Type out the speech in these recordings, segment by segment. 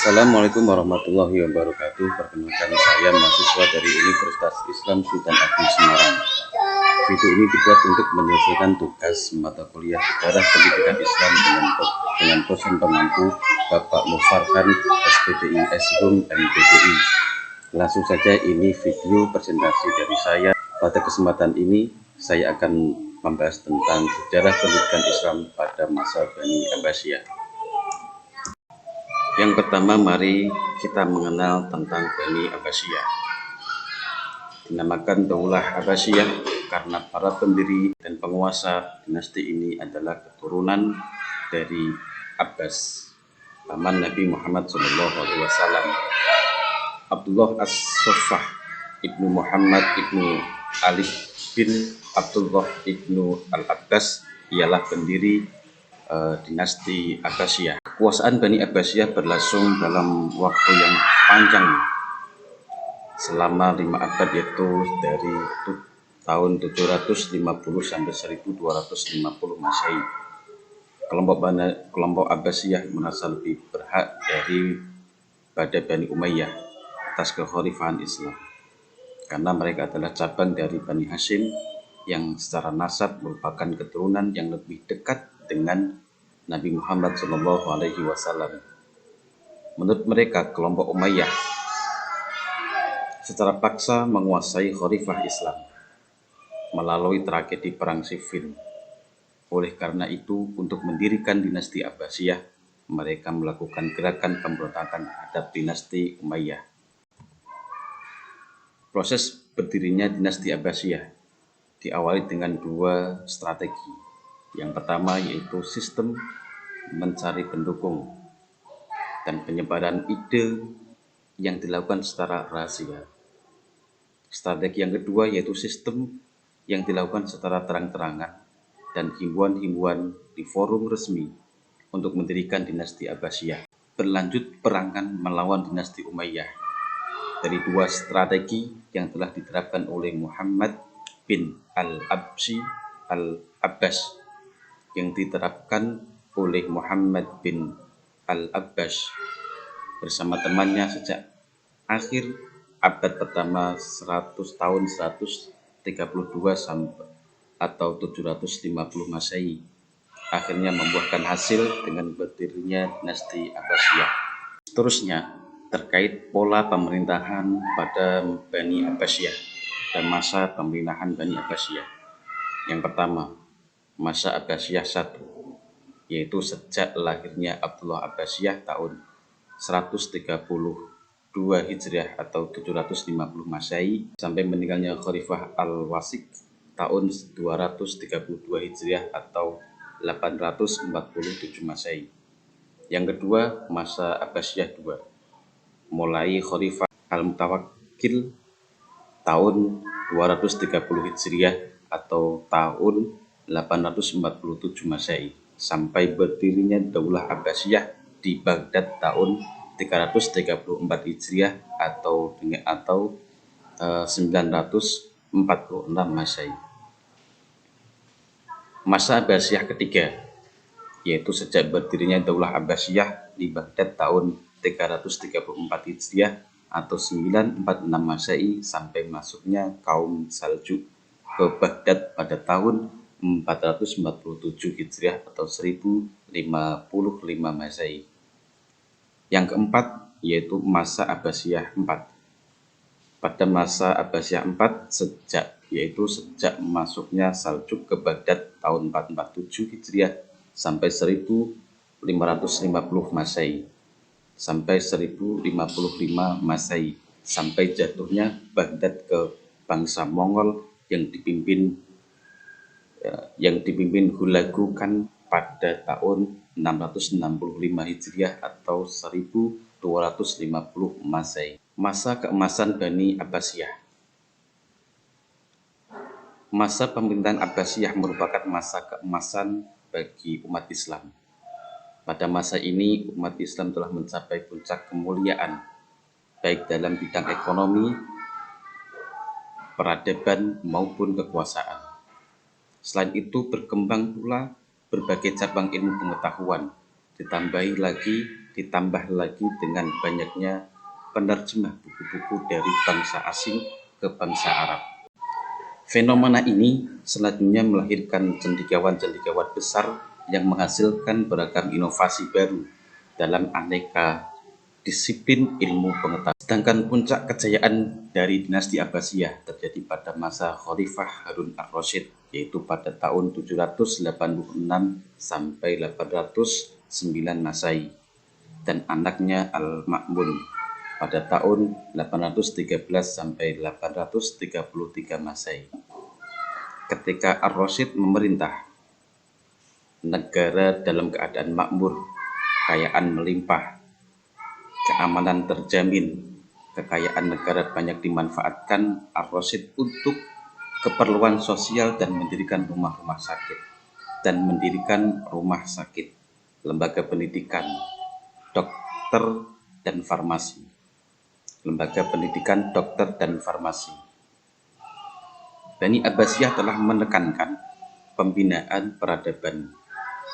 Assalamualaikum warahmatullahi wabarakatuh. Perkenalkan, saya mahasiswa dari Universitas Islam Sultan Agung Semarang. Video ini dibuat untuk menyelesaikan tugas mata kuliah Sejarah Pendidikan Islam dengan dosen pengampu Bapak Mufarhan SPDI Eshum MPDI. Langsung saja, ini video presentasi dari saya. Pada kesempatan ini saya akan membahas tentang sejarah pendidikan Islam pada masa Bani Abbasiyah. Yang pertama, mari kita mengenal tentang Bani Abbasiyah. Dinamakan Daulah Abbasiyah karena para pendiri dan penguasa dinasti ini adalah keturunan dari Abbas, paman Nabi Muhammad SAW. Abdullah As-Soffah ibnu Muhammad ibnu Ali bin Abdullah ibnu Al-Abbas ialah pendiri dinasti Abbasiyah. Kekuasaan Bani Abbasiyah berlangsung dalam waktu yang panjang selama 5 abad, yaitu dari tahun 750 sampai 1250 Masehi. Kelompok Abbasiyah merasa lebih berhak daripada Bani Umayyah atas kekhalifahan Islam, karena mereka adalah cabang dari Bani Hashim yang secara nasab merupakan keturunan yang lebih dekat dengan Nabi Muhammad SAW. Menurut mereka, kelompok Umayyah secara paksa menguasai khalifah Islam melalui tragedi Perang Siffin. Oleh karena itu, untuk mendirikan dinasti Abbasiyah, mereka melakukan gerakan pemberontakan terhadap dinasti Umayyah. Proses berdirinya dinasti Abbasiyah diawali dengan 2 strategi. Yang pertama yaitu sistem mencari pendukung dan penyebaran ide yang dilakukan secara rahasia. Strategi yang kedua yaitu sistem yang dilakukan secara terang-terangan dan himbauan-himbauan di forum resmi untuk mendirikan dinasti Abbasiyah. Berlanjut perangan melawan dinasti Umayyah. Dari 2 strategi yang telah diterapkan oleh Muhammad bin Al-Absi Al-Abbas yang diterapkan oleh Muhammad bin Al-Abbas bersama temannya sejak akhir abad pertama 132 sampai atau 750 Masehi, akhirnya membuahkan hasil dengan berdirinya dinasti Abbasiyah. Seterusnya, terkait pola pemerintahan pada Bani Abbasiyah dan masa pemerintahan Bani Abbasiyah. Yang pertama, masa Abbasiyah I, yaitu sejak lahirnya Abdullah Abbasiyah tahun 132 Hijriah atau 750 Masehi sampai meninggalnya Khalifah Al-Wasiq tahun 232 Hijriah atau 847 Masehi. Yang kedua, masa Abbasiyah II, mulai Khalifah Al-Mutawakkil tahun 230 Hijriah atau tahun 847 Masehi sampai berdirinya Daulah Abbasiyah di Baghdad tahun 334 Hijriah atau 946 Masehi. Masa Abbasiyah ketiga yaitu sejak berdirinya Daulah Abbasiyah di Baghdad tahun 334 Hijriah atau 946 Masehi sampai masuknya kaum Saljuk ke Baghdad pada tahun 447 Hijriah atau 1055 Masehi. Yang keempat yaitu masa Abbasiyah IV. Pada masa Abbasiyah IV sejak masuknya Saljuk ke Baghdad tahun 447 Hijriah sampai 1550 Masehi sampai 1055 Masehi sampai jatuhnya Baghdad ke bangsa Mongol yang dipimpin Hulagu Khan pada tahun 665 Hijriah atau 1250 Masehi. Masa keemasan Bani Abbasiyah. Masa pemerintahan Abbasiyah merupakan masa keemasan bagi umat Islam. Pada masa ini, umat Islam telah mencapai puncak kemuliaan, baik dalam bidang ekonomi, peradaban, maupun kekuasaan. Selain itu, berkembang pula berbagai cabang ilmu pengetahuan, ditambahi lagi ditambah lagi dengan banyaknya penerjemah buku-buku dari bangsa asing ke bangsa Arab. Fenomena ini selanjutnya melahirkan cendekiawan-cendekiawan besar yang menghasilkan beragam inovasi baru dalam aneka disiplin ilmu pengetahuan. Sedangkan puncak kejayaan dari dinasti Abbasiyah terjadi pada masa Khalifah Harun ar-Rasyid, yaitu pada tahun 786 sampai 809 Masehi, dan anaknya Al-Ma'mun pada tahun 813 sampai 833 Masehi. Ketika Ar-Rasyid memerintah, negara dalam keadaan makmur, kekayaan melimpah, keamanan terjamin, kekayaan negara banyak dimanfaatkan Ar-Rasyid untuk keperluan sosial dan mendirikan rumah-rumah sakit, lembaga pendidikan, dokter dan farmasi. Bani Abbasiyah telah menekankan pembinaan peradaban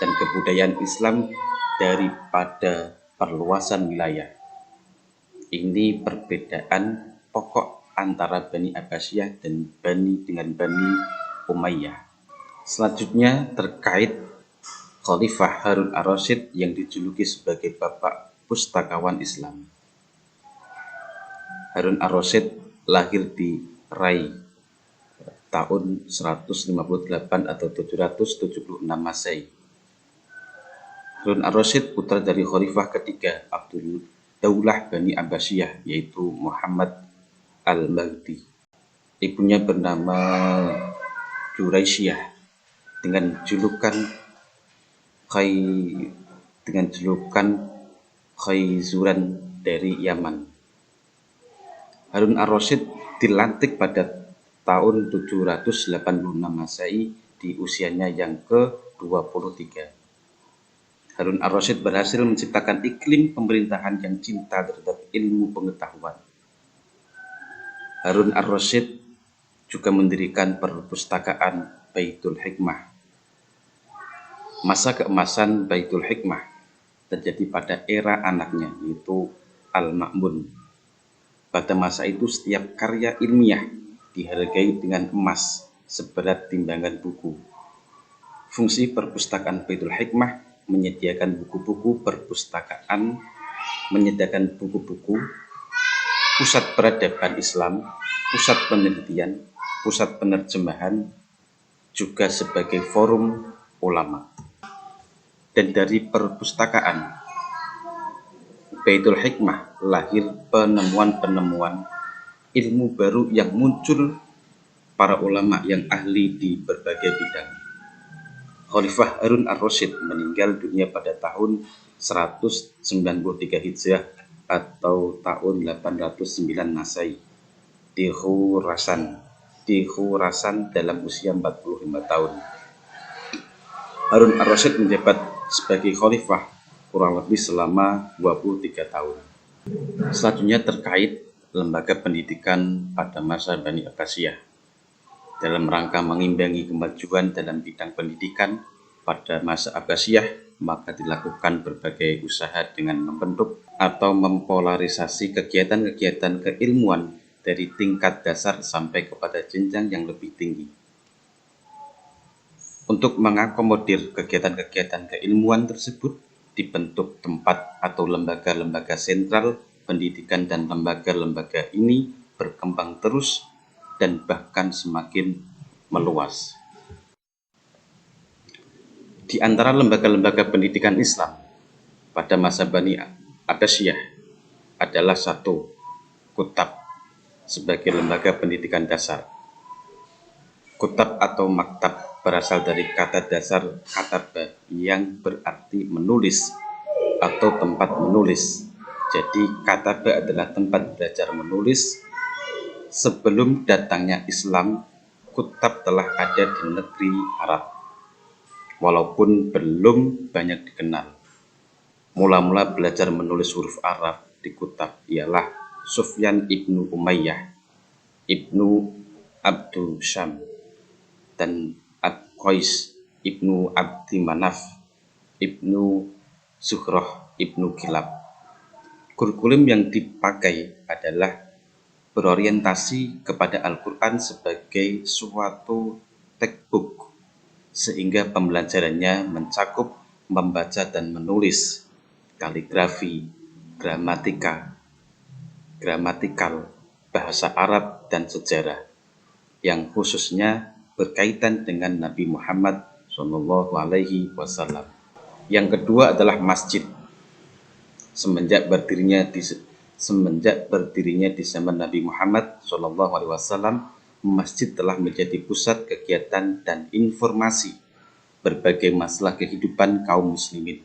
dan kebudayaan Islam daripada perluasan wilayah. Ini perbedaan pokok antara Bani Abbasiyah dan Bani Umayyah. Selanjutnya terkait Khalifah Harun ar-Rasyid yang dijuluki sebagai Bapak Pustakawan Islam. Harun ar-Rasyid lahir di Rai tahun 158 atau 776 Masehi. Harun ar-Rasyid putra dari Khalifah ketiga Abdul Daulah Bani Abbasiyah, yaitu Muhammad al-Mahdi. Ibunya bernama Juraisyah dengan julukan Khaizuran dari Yaman. Harun ar-Rasyid dilantik pada tahun 786 Masehi di usianya yang ke-23. Harun ar-Rasyid berhasil menciptakan iklim pemerintahan yang cinta terhadap ilmu pengetahuan. Harun ar-Rasyid juga mendirikan perpustakaan Baitul Hikmah. Masa keemasan Baitul Hikmah terjadi pada era anaknya, yaitu Al-Ma'mun. Pada masa itu setiap karya ilmiah dihargai dengan emas seberat timbangan buku. Fungsi perpustakaan Baitul Hikmah menyediakan buku-buku perpustakaan, menyediakan buku-buku, pusat peradaban Islam, pusat penelitian, pusat penerjemahan, juga sebagai forum ulama. Dan dari perpustakaan Baitul Hikmah lahir penemuan-penemuan ilmu baru yang muncul para ulama yang ahli di berbagai bidang. Khalifah Harun ar-Rasyid meninggal dunia pada tahun 193 Hijriah atau tahun 809 Masehi di Khurasan dalam usia 45 tahun. Harun ar-Rasyid menjabat sebagai khalifah kurang lebih selama 23 tahun. Selanjutnya terkait lembaga pendidikan pada masa Bani Abbasiyah. Dalam rangka mengimbangi kemajuan dalam bidang pendidikan pada masa Abbasiyah, maka dilakukan berbagai usaha dengan membentuk atau mempolarisasi kegiatan-kegiatan keilmuan dari tingkat dasar sampai kepada jenjang yang lebih tinggi. Untuk mengakomodir kegiatan-kegiatan keilmuan tersebut, dibentuk tempat atau lembaga-lembaga sentral pendidikan, dan lembaga-lembaga ini berkembang terus dan bahkan semakin meluas. Di antara lembaga-lembaga pendidikan Islam pada masa Bani Abbasiyah adalah satu, Kutab sebagai lembaga pendidikan dasar. Kutab atau maktab berasal dari kata dasar kataba yang berarti menulis atau tempat menulis. Jadi kataba adalah tempat belajar menulis. Sebelum datangnya Islam, kutab telah ada di negeri Arab, walaupun belum banyak dikenal. Mula-mula belajar menulis huruf Arab di kutab ialah Sufyan ibnu Umayyah, ibnu Abdu Syam, dan Qais ibnu Abdi Manaf, ibnu Zuhroh Ibnu Kilab. Kurikulum yang dipakai adalah berorientasi kepada Al-Quran sebagai suatu textbook, sehingga pembelajarannya mencakup membaca dan menulis, kaligrafi, gramatikal, bahasa Arab, dan sejarah, yang khususnya berkaitan dengan Nabi Muhammad SAW. Yang kedua adalah masjid. Semenjak berdirinya di zaman Nabi Muhammad SAW, masjid telah menjadi pusat kegiatan dan informasi berbagai masalah kehidupan kaum muslimin.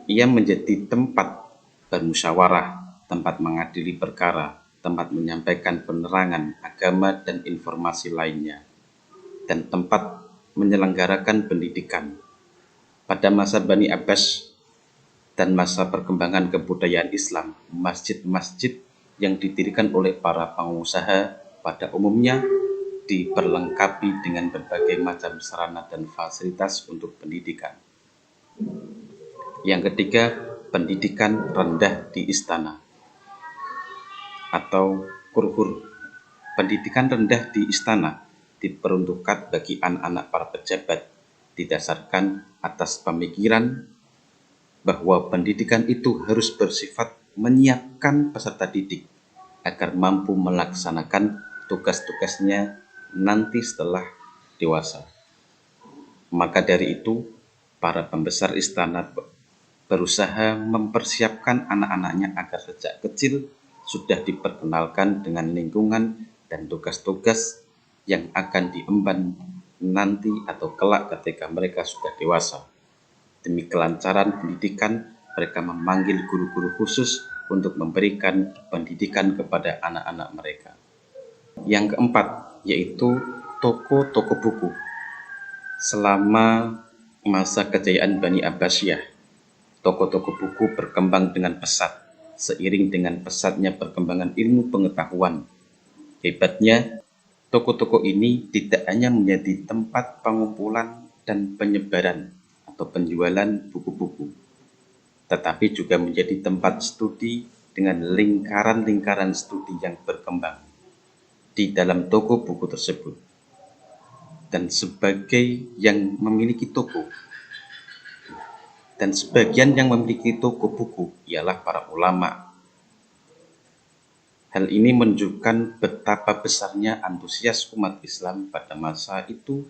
Ia menjadi tempat bermusyawarah, tempat mengadili perkara, tempat menyampaikan penerangan agama dan informasi lainnya, dan tempat menyelenggarakan pendidikan. Pada masa Bani Abbas dan masa perkembangan kebudayaan Islam, masjid-masjid yang didirikan oleh para pengusaha pada umumnya diperlengkapi dengan berbagai macam sarana dan fasilitas untuk pendidikan. Yang ketiga, pendidikan rendah di istana atau kurhur. Pendidikan rendah di istana diperuntukkan bagi anak-anak para pejabat, didasarkan atas pemikiran bahwa pendidikan itu harus bersifat menyiapkan peserta didik agar mampu melaksanakan tugas-tugasnya nanti setelah dewasa. Maka dari itu, para pembesar istana berusaha mempersiapkan anak-anaknya agar sejak kecil sudah diperkenalkan dengan lingkungan dan tugas-tugas yang akan diemban nanti atau kelak ketika mereka sudah dewasa. Demi kelancaran pendidikan, mereka memanggil guru-guru khusus untuk memberikan pendidikan kepada anak-anak mereka. Yang keempat, yaitu toko-toko buku. Selama masa kejayaan Bani Abbasiyah, toko-toko buku berkembang dengan pesat, seiring dengan pesatnya perkembangan ilmu pengetahuan. Hebatnya, toko-toko ini tidak hanya menjadi tempat pengumpulan dan penyebaran atau penjualan buku-buku, tetapi juga menjadi tempat studi dengan lingkaran-lingkaran studi yang berkembang di dalam toko buku tersebut. Dan sebagian yang memiliki toko buku ialah para ulama. Hal ini menunjukkan betapa besarnya antusias umat Islam pada masa itu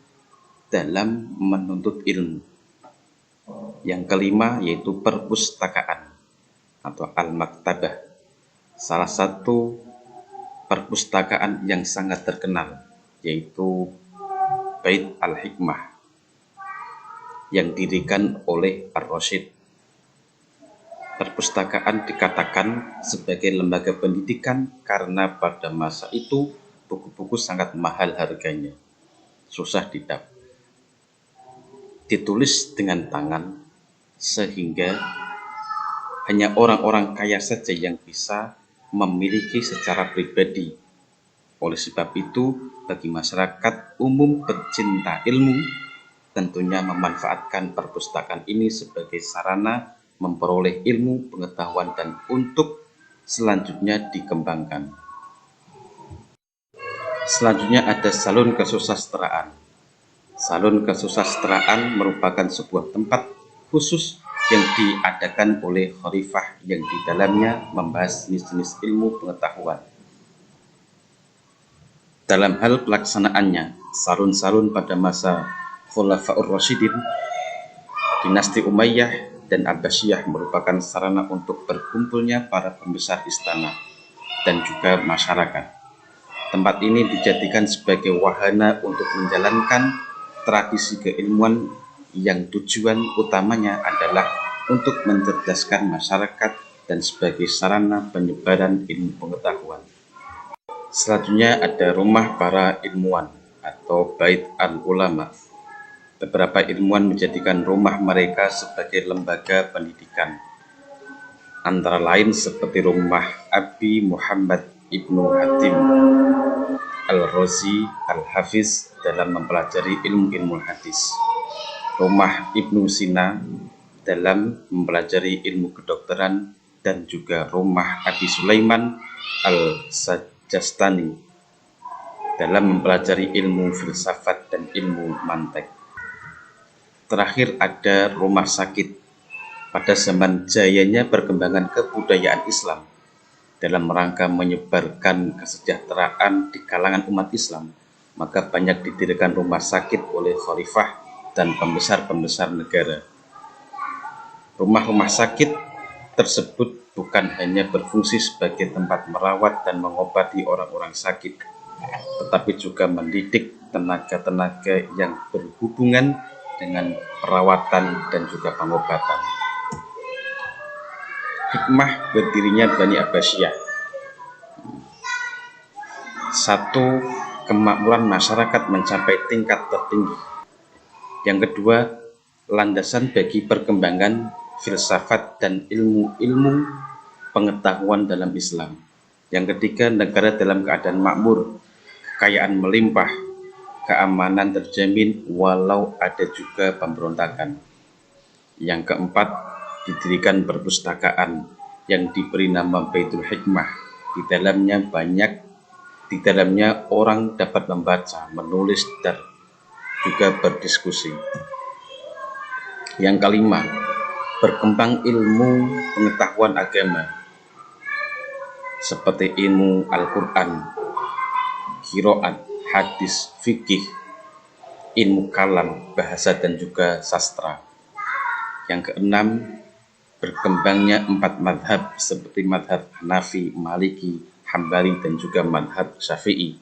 dalam menuntut ilmu. Yang kelima yaitu perpustakaan atau al-maktabah. Salah satu perpustakaan yang sangat terkenal yaitu Bait al-Hikmah yang didirikan oleh Ar-Rasyid. Perpustakaan dikatakan sebagai lembaga pendidikan karena pada masa itu buku-buku sangat mahal harganya, susah didapat, ditulis dengan tangan, sehingga hanya orang-orang kaya saja yang bisa memiliki secara pribadi. Oleh sebab itu, bagi masyarakat umum pecinta ilmu, tentunya memanfaatkan perpustakaan ini sebagai sarana memperoleh ilmu, pengetahuan, dan untuk selanjutnya dikembangkan. Selanjutnya ada salon kesusastraan. Salon kesusastraan merupakan sebuah tempat khusus yang diadakan oleh khalifah yang di dalamnya membahas jenis-jenis ilmu pengetahuan. Dalam hal pelaksanaannya, salon-salon pada masa Khulafaur Rasyidin, dinasti Umayyah dan Abbasiyah merupakan sarana untuk berkumpulnya para pembesar istana dan juga masyarakat. Tempat ini dijadikan sebagai wahana untuk menjalankan tradisi keilmuan yang tujuan utamanya adalah untuk mencerdaskan masyarakat dan sebagai sarana penyebaran ilmu pengetahuan. Selanjutnya ada rumah para ilmuwan atau Bait al-Ulama. Beberapa ilmuwan menjadikan rumah mereka sebagai lembaga pendidikan, antara lain seperti rumah Abi Muhammad Ibnu Hatim Al-Razi Al-Hafiz dalam mempelajari ilmu-ilmu hadis. Rumah Ibnu Sina dalam mempelajari ilmu kedokteran, dan juga rumah Abi Sulaiman Al-Sajastani dalam mempelajari ilmu filsafat dan ilmu mantek. Terakhir ada rumah sakit pada zaman jayanya perkembangan kebudayaan Islam dalam rangka menyebarkan kesejahteraan di kalangan umat Islam, maka banyak didirikan rumah sakit oleh khalifah dan pembesar-pembesar negara. Rumah-rumah sakit tersebut bukan hanya berfungsi sebagai tempat merawat dan mengobati orang-orang sakit, tetapi juga mendidik tenaga-tenaga yang berhubungan dengan perawatan dan juga pengobatan. Hikmah berdirinya Bani Abbasiyah: 1. Kemakmuran masyarakat mencapai tingkat tertinggi. Yang kedua, landasan bagi perkembangan filsafat dan ilmu-ilmu pengetahuan dalam Islam. Yang ketiga, negara dalam keadaan makmur, kekayaan melimpah, keamanan terjamin walau ada juga pemberontakan. Yang keempat, didirikan perpustakaan yang diberi nama Baitul Hikmah. Di dalamnya orang dapat membaca, menulis, dan juga berdiskusi. Yang kelima, berkembang ilmu pengetahuan agama seperti ilmu Al-Quran, qiraat, hadis, fikih, ilmu kalam, bahasa, dan juga sastra. Yang keenam, berkembangnya 4 madhab seperti madhab Hanafi, Maliki, Hambali, dan juga madhab Syafi'i.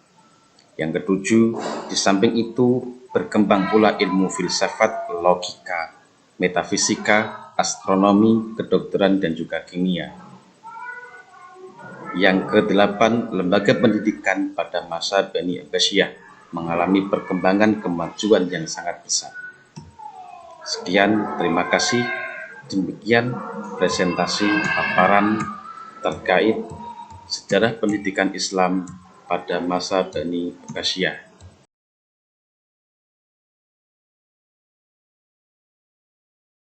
Yang ketujuh, di samping itu berkembang pula ilmu filsafat, logika, metafisika, astronomi, kedokteran, dan juga kimia. Yang kedelapan, lembaga pendidikan pada masa Bani Abbasiyah mengalami perkembangan kemajuan yang sangat besar. Sekian, terima kasih. Demikian presentasi paparan terkait sejarah pendidikan Islam pada masa Bani Abbasiyah.